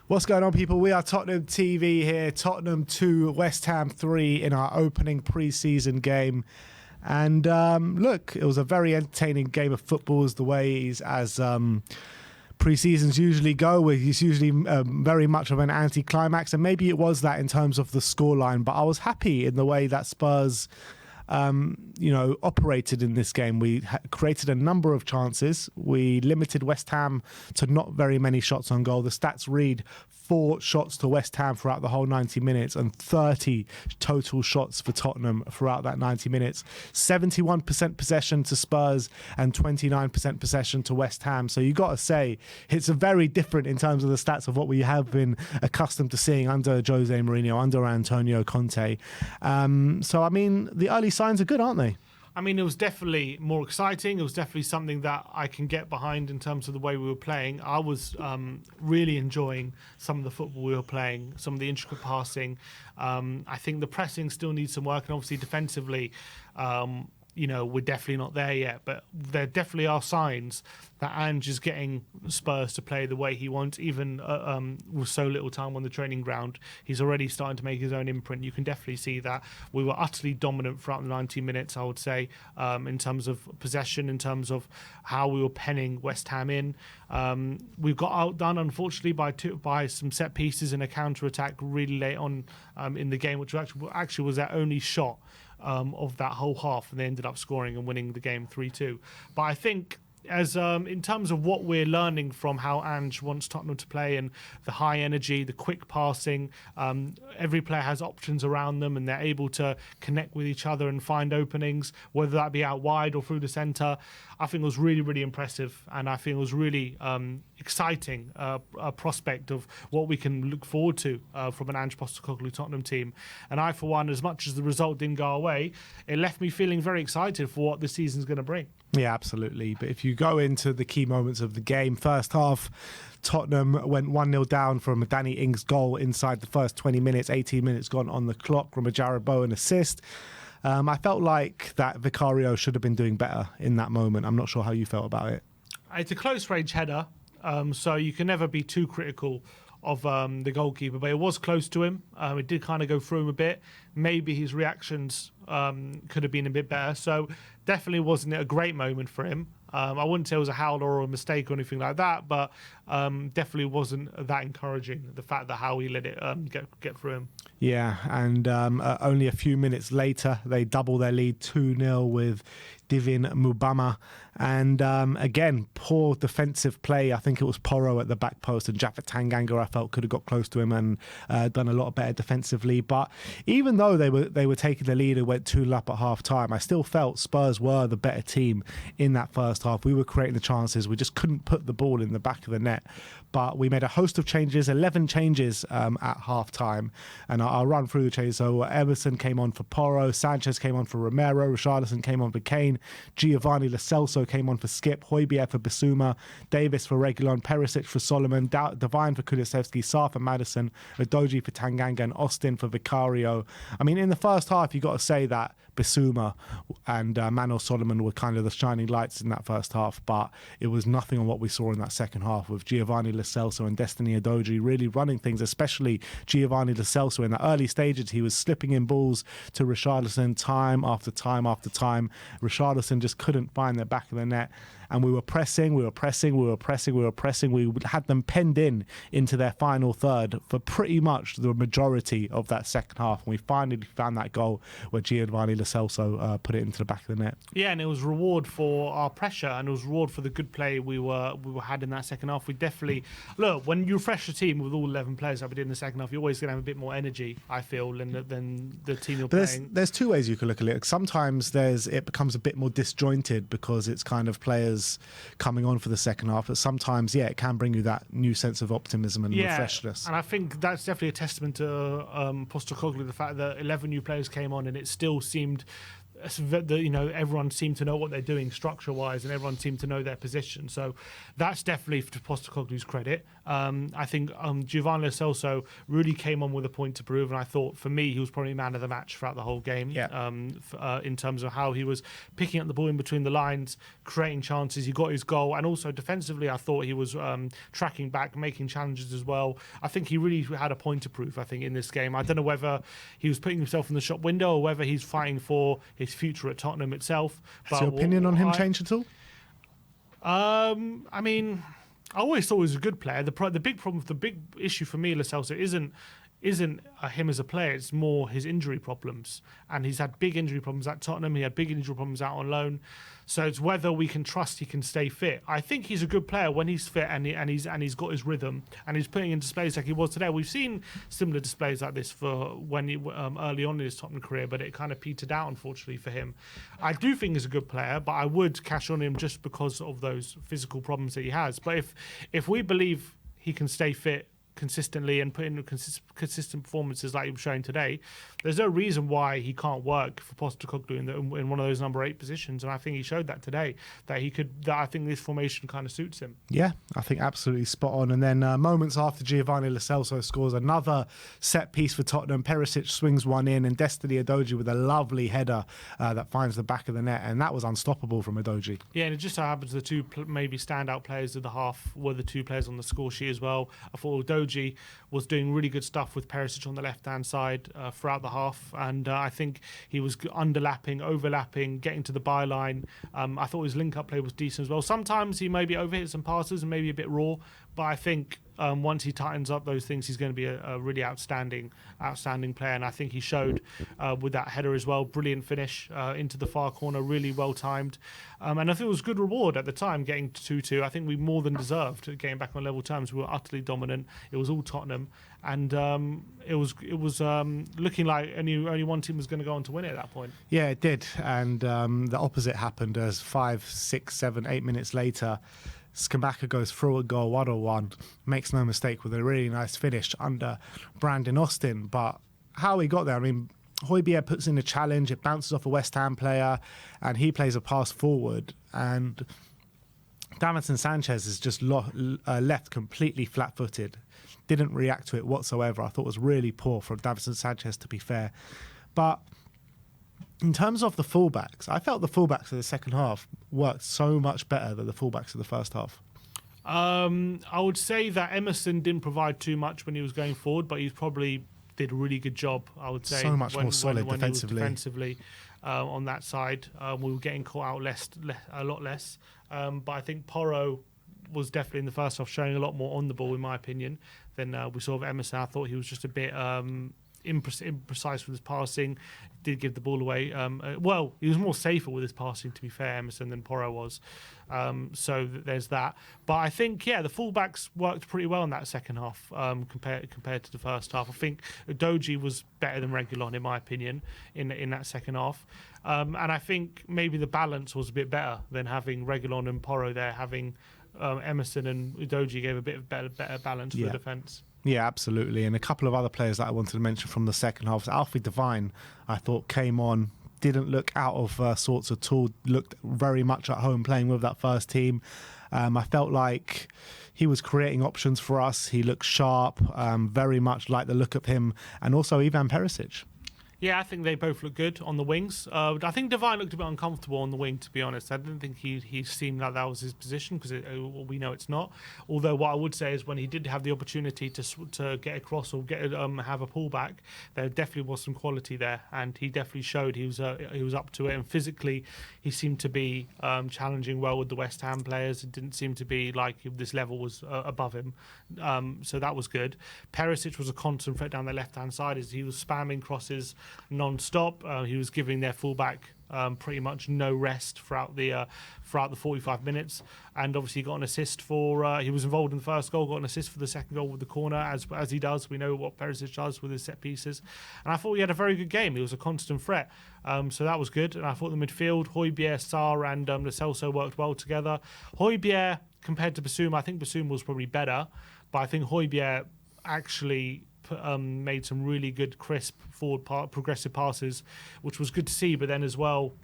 What's going on, people? We are Tottenham TV here. Tottenham 2, West Ham 3 in our opening pre-season game. And look, it was a very entertaining game of football as pre-seasons usually go. It's usually very much of an anti-climax. And maybe it was that in terms of the scoreline. But I was happy in the way that Spurs operated in this game. We created a number of chances. We limited West Ham to not very many shots on goal. The stats read 4 shots to West Ham throughout the whole 90 minutes and 30 total shots for Tottenham throughout that 90 minutes. 71% possession to Spurs and 29% possession to West Ham. So you got to say it's a very different in terms of the stats of what we have been accustomed to seeing under Jose Mourinho, under Antonio Conte. So I mean, the early signs are good, aren't they? I mean, it was definitely more exciting. It was definitely something that I can get behind in terms of the way we were playing. I was really enjoying some of the football we were playing, some of the intricate passing. I think the pressing still needs some work, and obviously defensively, we're definitely not there yet, but there definitely are signs that Ange is getting Spurs to play the way he wants, even with so little time on the training ground. He's already starting to make his own imprint. You can definitely see that. We were utterly dominant throughout the 90 minutes, I would say, in terms of possession, in terms of how we were penning West Ham in. We got outdone, unfortunately, by some set pieces and a counter-attack really late on in the game, which actually was their only shot of that whole half, and they ended up scoring and winning the game 3-2. But I think as in terms of what we're learning from how Ange wants Tottenham to play and the high energy, the quick passing, every player has options around them and they're able to connect with each other and find openings, whether that be out wide or through the centre. I think it was really, really impressive, and I think it was really exciting a prospect of what we can look forward to from an Ange Postecoglou Tottenham team. And I, for one, as much as the result didn't go away, it left me feeling very excited for what the season's going to bring. Yeah, absolutely. But if you go into the key moments of the game, first half, Tottenham went 1-0 down from a Danny Ings goal inside the first 20 minutes, 18 minutes gone on the clock from a Jarrod Bowen assist. I felt like that Vicario should have been doing better in that moment. I'm not sure how you felt about it. It's a close-range header, so you can never be too critical of the goalkeeper, but it was close to him. It did kind of go through him a bit. Maybe his reactions could have been a bit better. So definitely wasn't a great moment for him. I wouldn't say it was a howler or a mistake or anything like that, but definitely wasn't that encouraging, the fact that how he let it get through him. Yeah, and only a few minutes later, they double their lead 2-0 with Divin Mubama. And again, poor defensive play. I think it was Porro at the back post, and Japhet Tanganga, I felt, could have got close to him and done a lot better defensively. But even though they were taking the lead and went 2-0 up at half time, I still felt Spurs were the better team in that first half. We were creating the chances. We just couldn't put the ball in the back of the net. But we made a host of changes, 11 changes at half time. And I'll run through the changes. So Emerson came on for Porro, Sanchez came on for Romero, Richarlison came on for Kane, Giovanni Lo Celso came on for Skip, Højbjerg for Bissouma, Davis for Reguilon, Perisic for Solomon, Devine for Kulusevski, Sarr for Maddison, Udogie for Tanganga, and Austin for Vicario. I mean, in the first half, you got to say that Bissouma and Manuel Solomon were kind of the shining lights in that first half, but it was nothing on what we saw in that second half with Giovanni Lo Celso and Destiny Udogie really running things, especially Giovanni Lo Celso. In the early stages, he was slipping in balls to Richarlison time after time after time. Richarlison just couldn't find the back of the net. And we were pressing. We had them penned in into their final third for pretty much the majority of that second half. And we finally found that goal where Giovanni Lo Celso put it into the back of the net. Yeah, and it was reward for our pressure, and it was reward for the good play we had in that second half. We definitely look, when you refresh a team with all 11 players that we did in the second half, you're always going to have a bit more energy, I feel, than the team you're playing. There's two ways you can look at it. Sometimes it becomes a bit more disjointed because it's kind of players coming on for the second half, but sometimes it can bring you that new sense of optimism and refreshness. And I think that's definitely a testament to Postecoglou, the fact that 11 new players came on and it still seemed everyone seemed to know what they're doing structure-wise, and everyone seemed to know their position. So that's definitely to Postecoglou's credit. I think Giovanni Lo Celso really came on with a point to prove, and I thought for me he was probably man of the match throughout the whole game. Yeah. In terms of how he was picking up the ball in between the lines, creating chances. He got his goal, and also defensively, I thought he was tracking back, making challenges as well. I think he really had a point to prove. I think in this game, I don't know whether he was putting himself in the shop window or whether he's fighting for his future at Tottenham itself. Has your opinion on him changed at all? I mean, I always thought he was a good player. The big issue for me, Lo Celso, isn't him as a player. It's more his injury problems, and he's had big injury problems at Tottenham. He had big injury problems out on loan. So it's whether we can trust he can stay fit. I think he's a good player when he's fit and he's got his rhythm and he's putting in displays like he was today. We've seen similar displays like this for when he, early on in his Tottenham career, but it kind of petered out unfortunately for him. I do think he's a good player, but I would cash on him just because of those physical problems that he has. But if we believe he can stay fit consistently and put in consistent performances like he was showing today, there's no reason why he can't work for Postecoglou in one of those number 8 positions, and I think he showed that today that he could. That I think this formation kind of suits him. Yeah, I think absolutely spot on. And then moments after Giovanni Lo Celso scores another set piece for Tottenham, Perisic swings one in, and Destiny Udogie with a lovely header that finds the back of the net, and that was unstoppable from Udogie. Yeah, and it just so happens the two maybe standout players of the half were the two players on the score sheet as well. I thought Udogie was doing really good stuff with Perisic on the left-hand side throughout the half, and I think he was underlapping, overlapping, getting to the byline. I thought his link-up play was decent as well. Sometimes he maybe overhit some passes and maybe a bit raw, but I think once he tightens up those things, he's going to be a really outstanding player, and I think he showed with that header as well. Brilliant finish into the far corner, really well timed, and I think it was good reward at the time getting to 2-2. I think we more than deserved getting back on level terms. We were utterly dominant. It was all Tottenham, and it was looking like only one team was going to go on to win it at that point. Yeah, it did, and the opposite happened as 5, 6, 7, 8 minutes later. Skambaka goes through a goal, 1-1, makes no mistake with a really nice finish under Brandon Austin. But how he got there, I mean, Højbjerg puts in a challenge, it bounces off a West Ham player, and he plays a pass forward. And Davinson Sanchez is just left completely flat-footed. Didn't react to it whatsoever. I thought it was really poor from Davinson Sanchez, to be fair. But in terms of the fullbacks, I felt the fullbacks of the second half worked so much better than the fullbacks of the first half. I would say that Emerson didn't provide too much when he was going forward, but he probably did a really good job, I would say. So much more solid when defensively. He was defensively on that side. We were getting caught out a lot less. But I think Porro was definitely in the first half showing a lot more on the ball, in my opinion, than we saw of Emerson. I thought he was just a bit imprecise with his passing, did give the ball away. He was more safer with his passing, to be fair, Emerson, than Porro was. So there's that. But I think, the fullbacks worked pretty well in that second half compared to the first half. I think Udogie was better than Reguilon, in my opinion, in that second half. And I think maybe the balance was a bit better than having Reguilon and Porro there, having Emerson and Udogie gave a bit of better balance for the defence. Yeah, absolutely. And a couple of other players that I wanted to mention from the second half. Alfie Devine, I thought, came on, didn't look out of sorts at all, looked very much at home playing with that first team. I felt like he was creating options for us. He looked sharp, very much like the look of him, and also Ivan Perisic. Yeah, I think they both look good on the wings. I think Devine looked a bit uncomfortable on the wing, to be honest. I didn't think he seemed like that was his position, because we know it's not. Although what I would say is when he did have the opportunity to get across or have a pullback, there definitely was some quality there, and he definitely showed he was up to it. And physically, he seemed to be challenging well with the West Ham players. It didn't seem to be like this level was above him. So that was good. Perisic was a constant threat down the left-hand side as he was spamming crosses non-stop. He was giving their fullback pretty much no rest throughout the 45 minutes, and obviously got an assist for. He was involved in the first goal, got an assist for the second goal with the corner, as he does. We know what Perisic does with his set pieces, and I thought he had a very good game. He was a constant threat, so that was good. And I thought the midfield, Højbjerg, Sarr, and Lo Celso worked well together. Højbjerg compared to Basuma, I think Basuma was probably better, but I think Højbjerg actually made some really good, crisp, forward progressive passes, which was good to see. But then as well,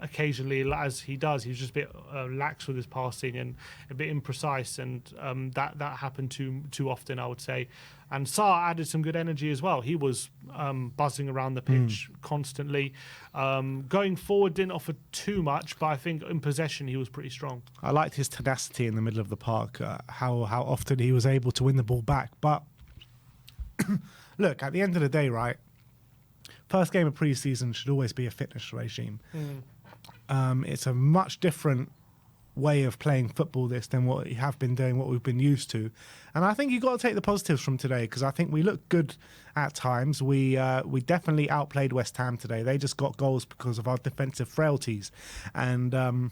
occasionally, as he does, he was just a bit lax with his passing and a bit imprecise, and that happened too often, I would say. And Sarr added some good energy as well. He was buzzing around the pitch constantly. Going forward didn't offer too much, but I think in possession he was pretty strong. I liked his tenacity in the middle of the park, how often he was able to win the ball back. But look, at the end of the day, right, first game of pre-season should always be a fitness regime. It's a much different way of playing football than what you have been doing, what we've been used to. And I think you've got to take the positives from today, because I think we looked good at times. We definitely outplayed West Ham today. They just got goals because of our defensive frailties. And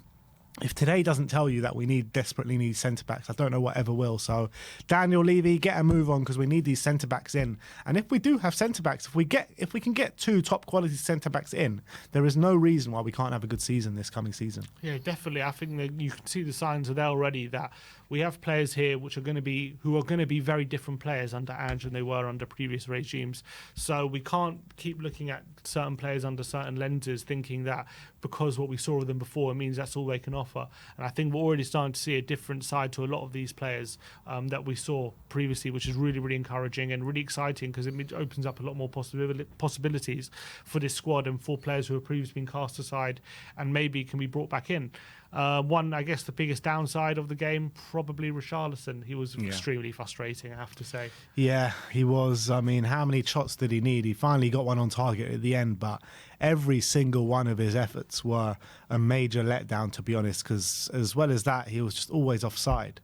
if today doesn't tell you that we desperately need centre-backs, I don't know what ever will. So, Daniel Levy, get a move on, because we need these centre-backs in. And if we do have centre-backs, if we can get 2 top-quality centre-backs in, there is no reason why we can't have a good season this coming season. Yeah, definitely. I think that you can see the signs are there already, that we have players here who are going to be very different players under Ange than they were under previous regimes. So we can't keep looking at certain players under certain lenses, thinking that because what we saw of them before, it means that's all they can offer. And I think we're already starting to see a different side to a lot of these players that we saw previously, which is really, really encouraging and really exciting, because it opens up a lot more possibilities for this squad and for players who have previously been cast aside and maybe can be brought back in. I guess the biggest downside of the game, probably Richarlison. He was extremely frustrating, I have to say. Yeah, he was. I mean, how many shots did he need? He finally got one on target at the end, but every single one of his efforts were a major letdown, to be honest, because as well as that, he was just always offside.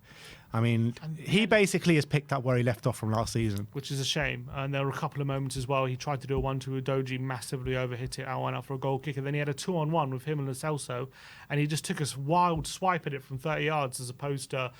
I mean, he basically has picked up where he left off from last season. Which is a shame. And there were a couple of moments as well. He tried to do a 1-2 with Udogie, massively overhit it, went out for a goal kick. And then he had a 2-on-1 with him and Lo Celso. And he just took a wild swipe at it from 30 yards, as opposed to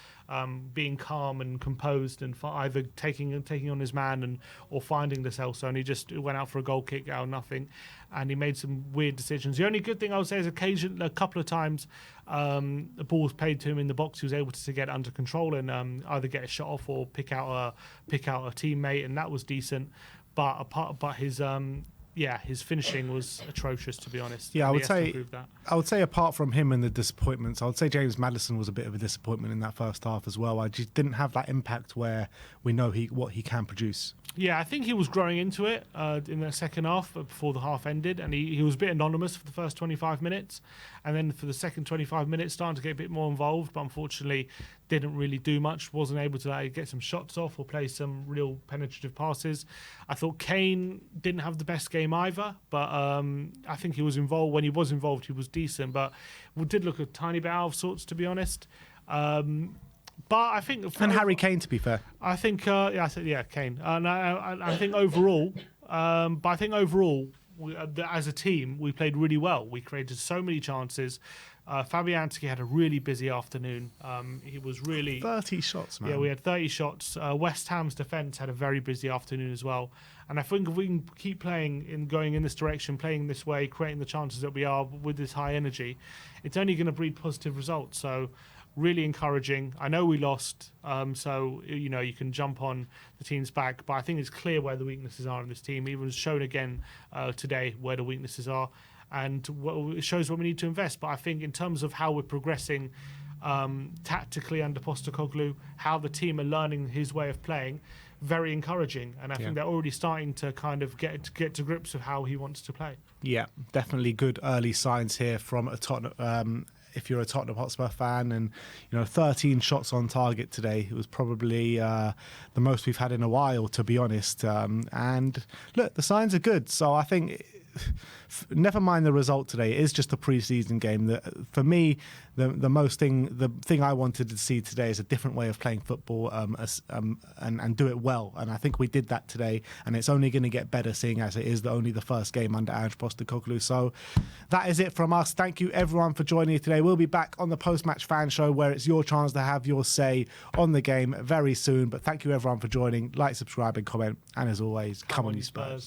being calm and composed and either taking on his man or finding Lo Celso. And he just went out for a goal kick out of nothing. And he made some weird decisions. The only good thing I would say is a couple of times the ball was played to him in the box. He was able to get under control and either get a shot off or pick out a teammate, and that was decent. But his finishing was atrocious, to be honest. Yeah, I would say apart from him and the disappointments, I would say James Maddison was a bit of a disappointment in that first half as well. I just didn't have that impact where we know what he can produce. Yeah, I think he was growing into it in the second half before the half ended, and he was a bit anonymous for the first 25 minutes, and then for the second 25 minutes starting to get a bit more involved, but unfortunately didn't really do much, wasn't able to get some shots off or play some real penetrative passes. I thought Kane didn't have the best game either, but I think he was involved. When he was involved, he was decent, but we did look a tiny bit out of sorts, to be honest. But I think, and Harry Kane, to be fair, I think Kane, and I think overall, as a team, we played really well. We created so many chances. Fabianski had a really busy afternoon. He was really 30 shots, man. Yeah, we had 30 shots. West Ham's defence had a very busy afternoon as well. And I think if we can keep going in this direction, playing this way, creating the chances that we are with this high energy, it's only going to breed positive results. So really encouraging. I know we lost, so you can jump on the team's back, but I think it's clear where the weaknesses are in this team. It was shown again today where the weaknesses are, and it shows what we need to invest. But I think in terms of how we're progressing tactically under Postecoglou, how the team are learning his way of playing, very encouraging. And I think they're already starting to kind of get to grips with how he wants to play. Yeah, definitely good early signs here from a Tottenham. If you're a Tottenham Hotspur fan, and 13 shots on target today, it was probably the most we've had in a while, to be honest. And look, the signs are good. So I think, never mind the result today, it is just a pre-season game. For me, the thing I wanted to see today is a different way of playing football, and do it well. And I think we did that today, and it's only going to get better, seeing as it is only the first game under Ange Postecoglou. So that is it from us. Thank you everyone for joining today. We'll be back on the post-match fan show, where it's your chance to have your say on the game very soon. But thank you everyone for joining. Like, subscribe and comment, and as always, come on you Spurs.